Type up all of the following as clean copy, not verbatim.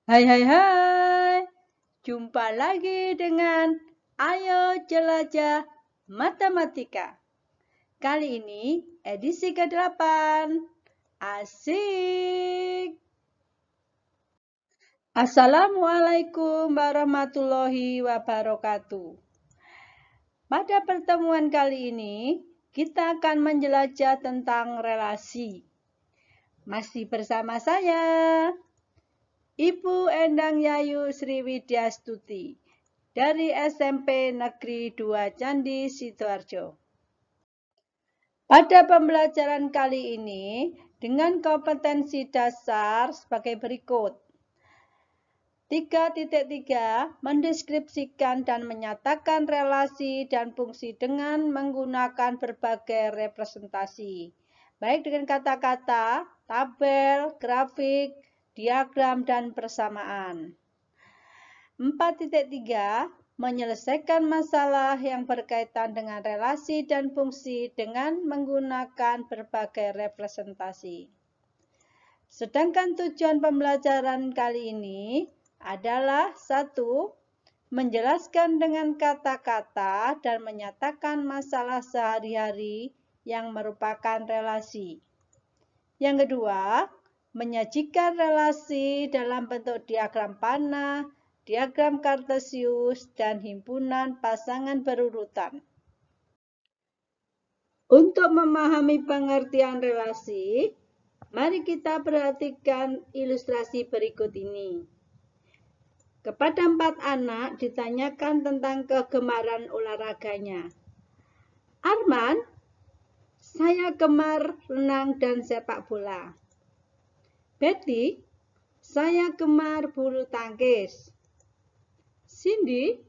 Hai hai hai, jumpa lagi dengan Ayo Jelajah Matematika. Kali ini edisi ke-8. Asik! Assalamualaikum warahmatullahi wabarakatuh. Pada pertemuan kali ini, kita akan menjelajah tentang relasi. Masih bersama saya, Ibu Endang Yayu Sriwidyastuti dari SMP Negeri 2 Candi Sidoarjo. Pada pembelajaran kali ini, dengan kompetensi dasar sebagai berikut. 3.3 mendeskripsikan dan menyatakan relasi dan fungsi dengan menggunakan berbagai representasi, baik dengan kata-kata, tabel, grafik, diagram, dan persamaan. 4.3 menyelesaikan masalah yang berkaitan dengan relasi dan fungsi dengan menggunakan berbagai representasi. Sedangkan tujuan pembelajaran kali ini adalah 1. Menjelaskan dengan kata-kata dan menyatakan masalah sehari-hari yang merupakan relasi. Yang kedua, menyajikan relasi dalam bentuk diagram panah, diagram kartesius, dan himpunan pasangan berurutan. Untuk memahami pengertian relasi, mari kita perhatikan ilustrasi berikut ini. Kepada 4 anak ditanyakan tentang kegemaran olahraganya. Arman, saya gemar renang dan sepak bola. Betty, saya gemar bulu tangkis. Cindy,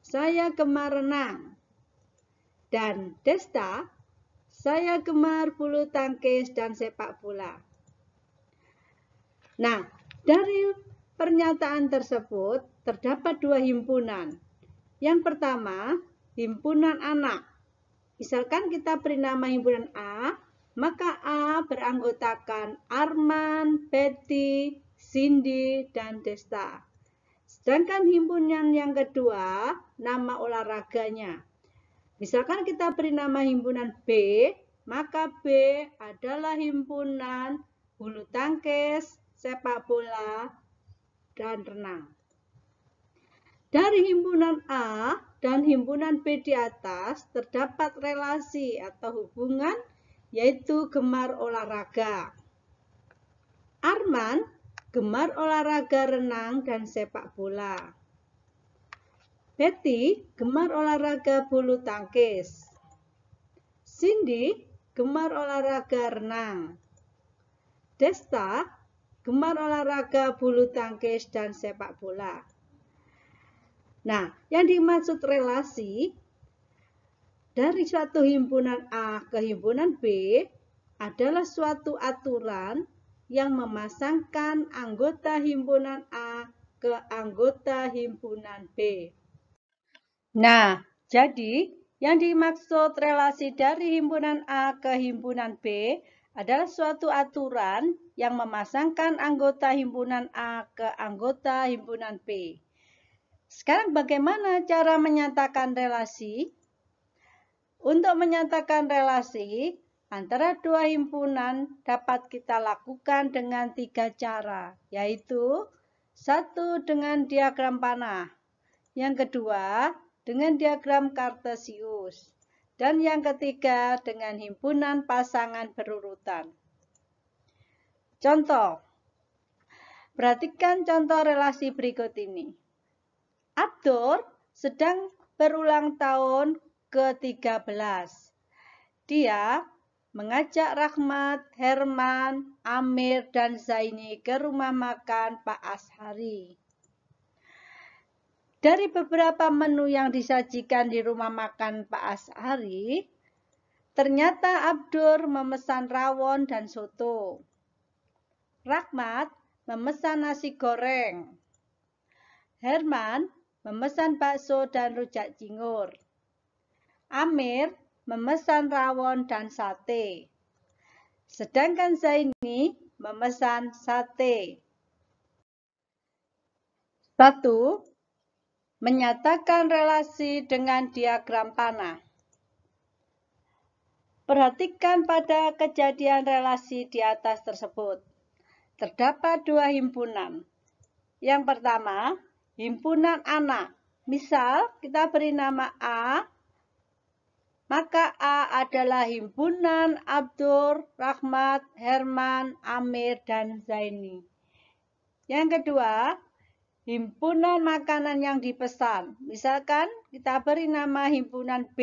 saya gemar renang. Dan Desta, saya gemar bulu tangkis dan sepak bola. Nah, dari pernyataan tersebut terdapat 2 himpunan. Yang pertama, himpunan anak. Misalkan kita beri nama himpunan A, maka A beranggotakan Arman, Betty, Cindy, dan Desta. Sedangkan himpunan yang kedua, nama olahraganya. Misalkan kita beri nama himpunan B, maka B adalah himpunan bulu tangkis, sepak bola, dan renang. Dari himpunan A dan himpunan B di atas terdapat relasi atau hubungan, yaitu gemar olahraga. Arman gemar olahraga renang dan sepak bola. Betty gemar olahraga bulu tangkis. Cindy gemar olahraga renang. Desta gemar olahraga bulu tangkis dan sepak bola. Nah, yang dimaksud relasi dari suatu himpunan A ke himpunan B adalah suatu aturan yang memasangkan anggota himpunan A ke anggota himpunan B. Nah, jadi yang dimaksud relasi dari himpunan A ke himpunan B adalah suatu aturan yang memasangkan anggota himpunan A ke anggota himpunan B. Sekarang bagaimana cara menyatakan relasi? Untuk menyatakan relasi antara 2 himpunan dapat kita lakukan dengan 3 cara, yaitu 1 dengan diagram panah, yang kedua dengan diagram kartesius, dan yang ketiga dengan himpunan pasangan berurutan. Contoh, perhatikan contoh relasi berikut ini. Abdur sedang berulang tahun ke-13. Dia mengajak Rahmat, Herman, Amir, dan Zaini ke rumah makan Pak Ashari. Dari beberapa menu yang disajikan di rumah makan Pak Ashari, ternyata Abdur memesan rawon dan soto. Rahmat memesan nasi goreng. Herman memesan bakso dan rujak cingur. Amir memesan rawon dan sate. Sedangkan Zaini memesan sate. 1. Menyatakan relasi dengan diagram panah. Perhatikan pada kejadian relasi di atas tersebut. Terdapat dua himpunan. Yang pertama, himpunan anak. Misal, kita beri nama A, maka A adalah himpunan Abdur, Rahmat, Herman, Amir, dan Zaini. Yang kedua, himpunan makanan yang dipesan. Misalkan kita beri nama himpunan B.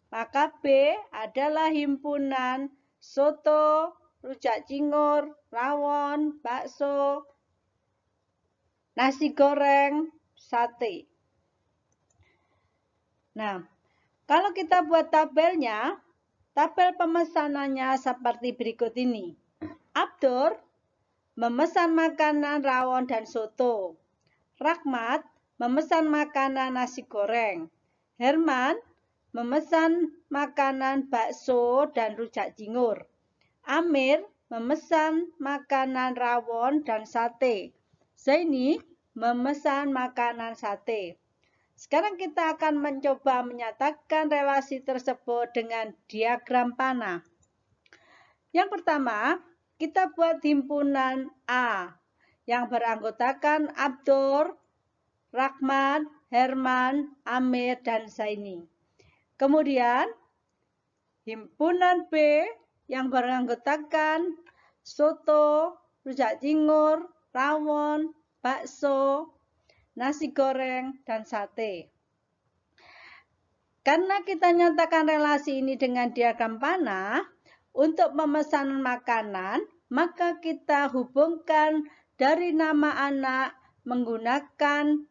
Maka B adalah himpunan soto, rujak cingur, rawon, bakso, nasi goreng, sate. Nah, kalau kita buat tabelnya, tabel pemesanannya seperti berikut ini. Abdur memesan makanan rawon dan soto. Rahmat memesan makanan nasi goreng. Herman memesan makanan bakso dan rujak cingur. Amir memesan makanan rawon dan sate. Zaini memesan makanan sate. Sekarang kita akan mencoba menyatakan relasi tersebut dengan diagram panah. Yang pertama, kita buat himpunan A yang beranggotakan Abdur, Rahmat, Herman, Amir, dan Zaini. Kemudian, himpunan B yang beranggotakan soto, rujak cingur, rawon, bakso, nasi goreng, dan sate. Karena kita nyatakan relasi ini dengan diagram panah, untuk memesan makanan, maka kita hubungkan dari nama anak menggunakan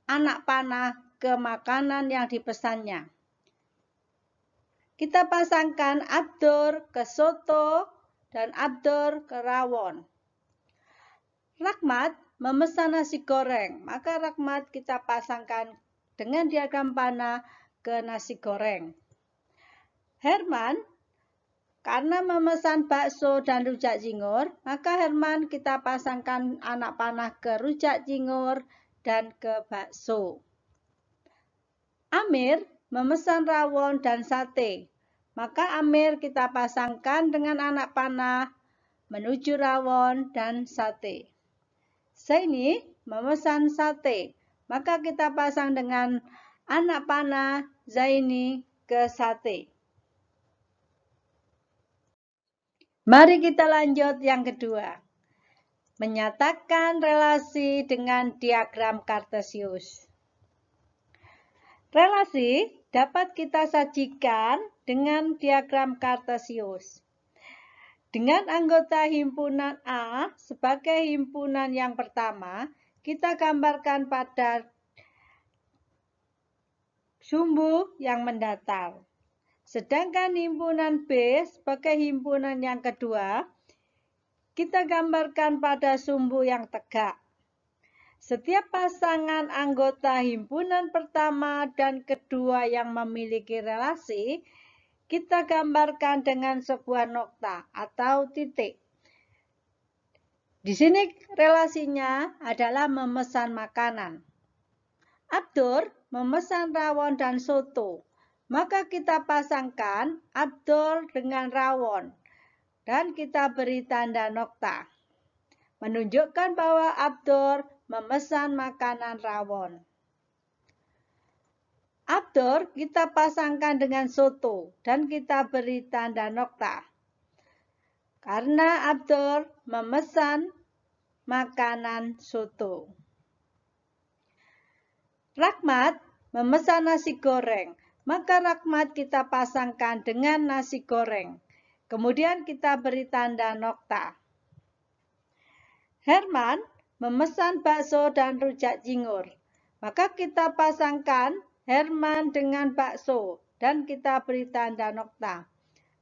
anak panah ke makanan yang dipesannya. Kita pasangkan Abdur ke soto dan Abdur ke rawon. Rahmat memesan nasi goreng, maka Rahmat kita pasangkan dengan diagram panah ke nasi goreng. Herman karena memesan bakso dan rujak cingur, maka Herman kita pasangkan anak panah ke rujak cingur dan ke bakso. Amir memesan rawon dan sate, maka Amir kita pasangkan dengan anak panah menuju rawon dan sate. Zaini memesan sate, maka kita pasang dengan anak panah Zaini ke sate. Mari kita lanjut yang kedua. Menyatakan relasi dengan diagram Kartesius. Relasi dapat kita sajikan dengan diagram Kartesius. Dengan anggota himpunan A sebagai himpunan yang pertama, kita gambarkan pada sumbu yang mendatar. Sedangkan himpunan B sebagai himpunan yang kedua, kita gambarkan pada sumbu yang tegak. Setiap pasangan anggota himpunan pertama dan kedua yang memiliki relasi, kita gambarkan dengan sebuah nokta atau titik. Di sini relasinya adalah memesan makanan. Abdur memesan rawon dan soto, maka kita pasangkan Abdur dengan rawon dan kita beri tanda nokta, menunjukkan bahwa Abdur memesan makanan rawon. Abdur kita pasangkan dengan soto dan kita beri tanda nokta, karena Abdur memesan makanan soto. Rahmat memesan nasi goreng, maka Rahmat kita pasangkan dengan nasi goreng. Kemudian kita beri tanda nokta. Herman memesan bakso dan rujak cingur, maka kita pasangkan Herman dengan bakso dan kita beri tanda nokta.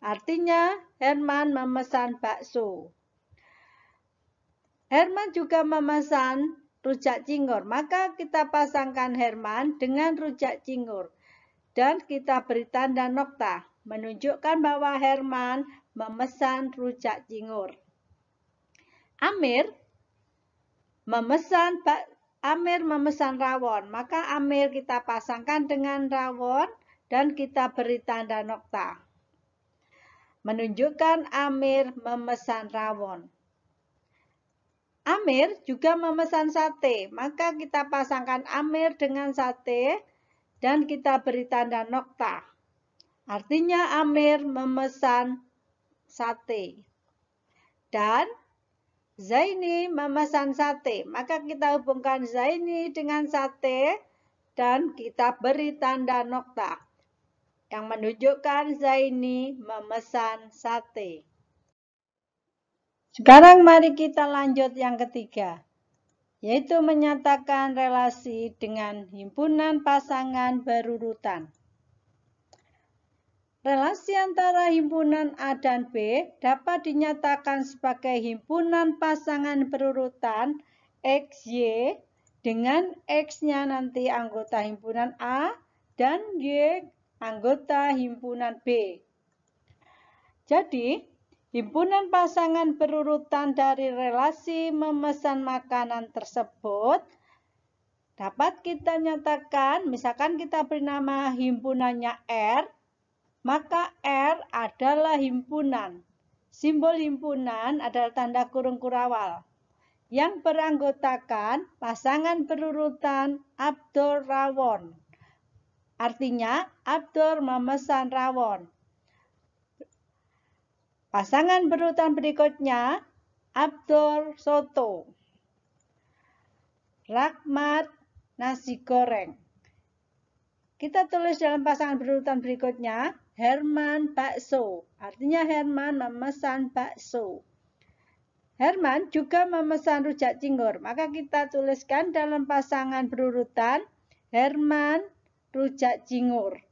Artinya Herman memesan bakso. Herman juga memesan rujak cingur, maka kita pasangkan Herman dengan rujak cingur dan kita beri tanda nokta, menunjukkan bahwa Herman memesan rujak cingur. Amir memesan Amir memesan rawon, maka Amir kita pasangkan dengan rawon dan kita beri tanda nokta. Menunjukkan Amir memesan rawon. Amir juga memesan sate, maka kita pasangkan Amir dengan sate dan kita beri tanda nokta. Artinya Amir memesan sate. Dan Zaini memesan sate, maka kita hubungkan Zaini dengan sate dan kita beri tanda nokta yang menunjukkan Zaini memesan sate. Sekarang mari kita lanjut yang ketiga, yaitu menyatakan relasi dengan himpunan pasangan berurutan. Relasi antara himpunan A dan B dapat dinyatakan sebagai himpunan pasangan berurutan XY dengan X-nya nanti anggota himpunan A dan Y anggota himpunan B. Jadi, himpunan pasangan berurutan dari relasi memesan makanan tersebut dapat kita nyatakan, misalkan kita beri nama himpunannya R, maka R adalah himpunan. Simbol himpunan adalah tanda kurung kurawal yang beranggotakan pasangan berurutan Abdur Rawon. Artinya, Abdur memesan rawon. Pasangan berurutan berikutnya, Abdur soto. Rahmat nasi goreng. Kita tulis dalam pasangan berurutan berikutnya, Herman bakso. Artinya Herman memesan bakso. Herman juga memesan rujak cingur. Maka kita tuliskan dalam pasangan berurutan, Herman rujak cingur.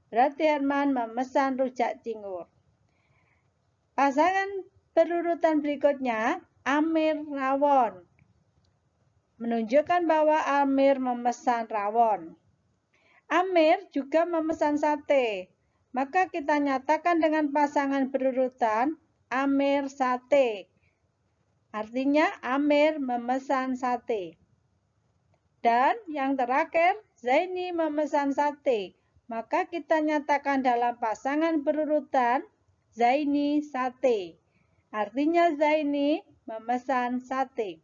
Berarti Herman memesan rujak cingur. Pasangan berurutan berikutnya, Amir rawon. Menunjukkan bahwa Amir memesan rawon. Amir juga memesan sate. Maka kita nyatakan dengan pasangan berurutan, Amir sate. Artinya Amir memesan sate. Dan yang terakhir, Zaini memesan sate. Maka kita nyatakan dalam pasangan berurutan, Zaini sate. Artinya Zaini memesan sate.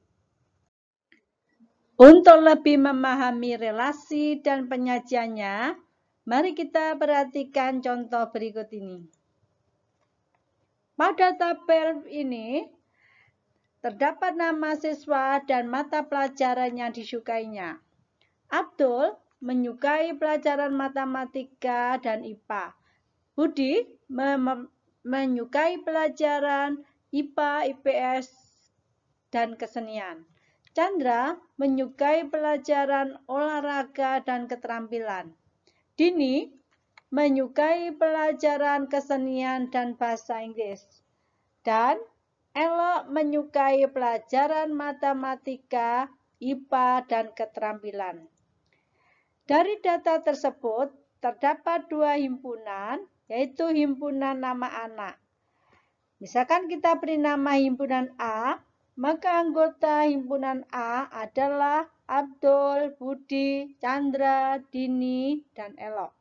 Untuk lebih memahami relasi dan penyajiannya, mari kita perhatikan contoh berikut ini. Pada tabel ini, terdapat nama siswa dan mata pelajaran yang disukainya. Abdul menyukai pelajaran matematika dan IPA. Budi menyukai pelajaran IPA, IPS, dan kesenian. Chandra menyukai pelajaran olahraga dan keterampilan. Dini menyukai pelajaran kesenian dan bahasa Inggris. Dan Elok menyukai pelajaran matematika, IPA, dan keterampilan. Dari data tersebut, terdapat dua himpunan, yaitu himpunan nama anak. Misalkan kita beri nama himpunan A, maka anggota himpunan A adalah Abdul, Budi, Chandra, Dini, dan Elok.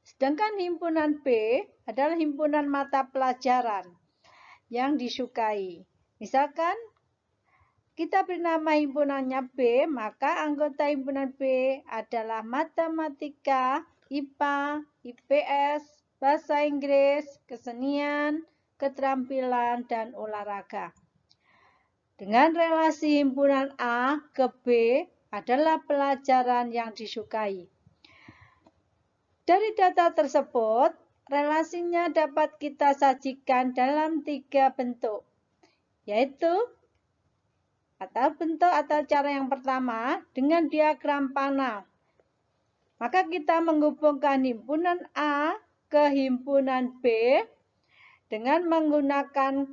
Sedangkan himpunan B adalah himpunan mata pelajaran yang disukai. Misalkan kita beri nama himpunannya B, maka anggota himpunan B adalah matematika, IPA, IPS, bahasa Inggris, kesenian, keterampilan, dan olahraga. Dengan relasi himpunan A ke B adalah pelajaran yang disukai. Dari data tersebut, relasinya dapat kita sajikan dalam 3 bentuk, yaitu bentuk atau cara yang pertama dengan diagram panah. Maka kita menghubungkan himpunan A ke himpunan B dengan menggunakan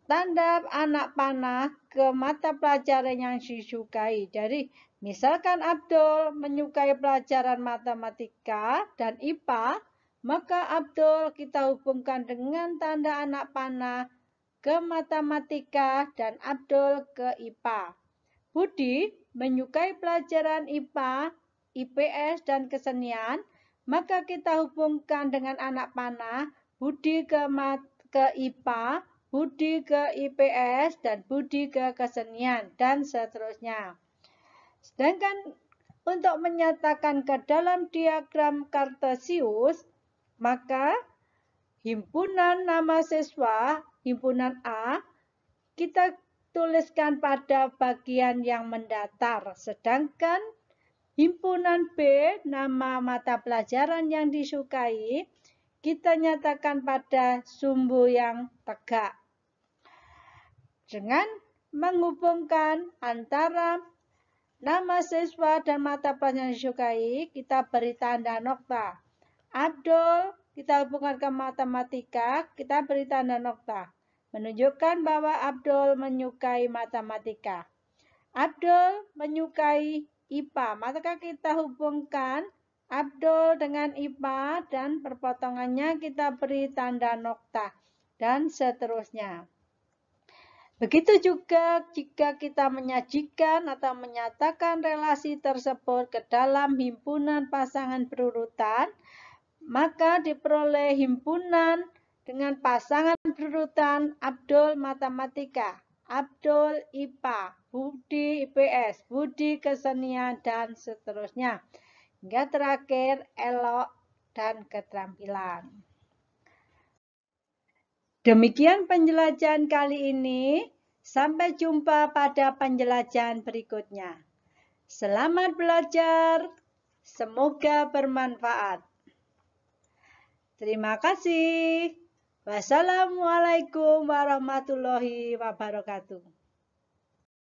tanda anak panah ke mata pelajaran yang disukai. Dari misalkan Abdul menyukai pelajaran matematika dan IPA, maka Abdul kita hubungkan dengan tanda anak panah ke matematika dan Abdul ke IPA. Budi menyukai pelajaran IPA, IPS, dan kesenian, maka kita hubungkan dengan anak panah, Budi ke IPA, Budi ke IPS, dan Budi ke kesenian, dan seterusnya. Sedangkan untuk menyatakan ke dalam diagram Kartesius, maka himpunan nama siswa, himpunan A, kita tuliskan pada bagian yang mendatar. Sedangkan himpunan B, nama mata pelajaran yang disukai, kita nyatakan pada sumbu yang tegak. Dengan menghubungkan antara nama siswa dan mata pelajaran yang disukai, kita beri tanda nokta. Abdul, kita hubungkan ke matematika, kita beri tanda nokta. Menunjukkan bahwa Abdul menyukai matematika. Abdul menyukai IPA, maka kita hubungkan Abdul dengan IPA dan perpotongannya kita beri tanda nokta dan seterusnya. Begitu juga jika kita menyajikan atau menyatakan relasi tersebut ke dalam himpunan pasangan berurutan, maka diperoleh himpunan dengan pasangan berurutan Abdul matematika, Abdul IPA, Budi IPS, Budi kesenian, dan seterusnya. Hingga terakhir elok dan keterampilan. Demikian penjelajahan kali ini. Sampai jumpa pada penjelajahan berikutnya. Selamat belajar. Semoga bermanfaat. Terima kasih. Wassalamualaikum warahmatullahi wabarakatuh.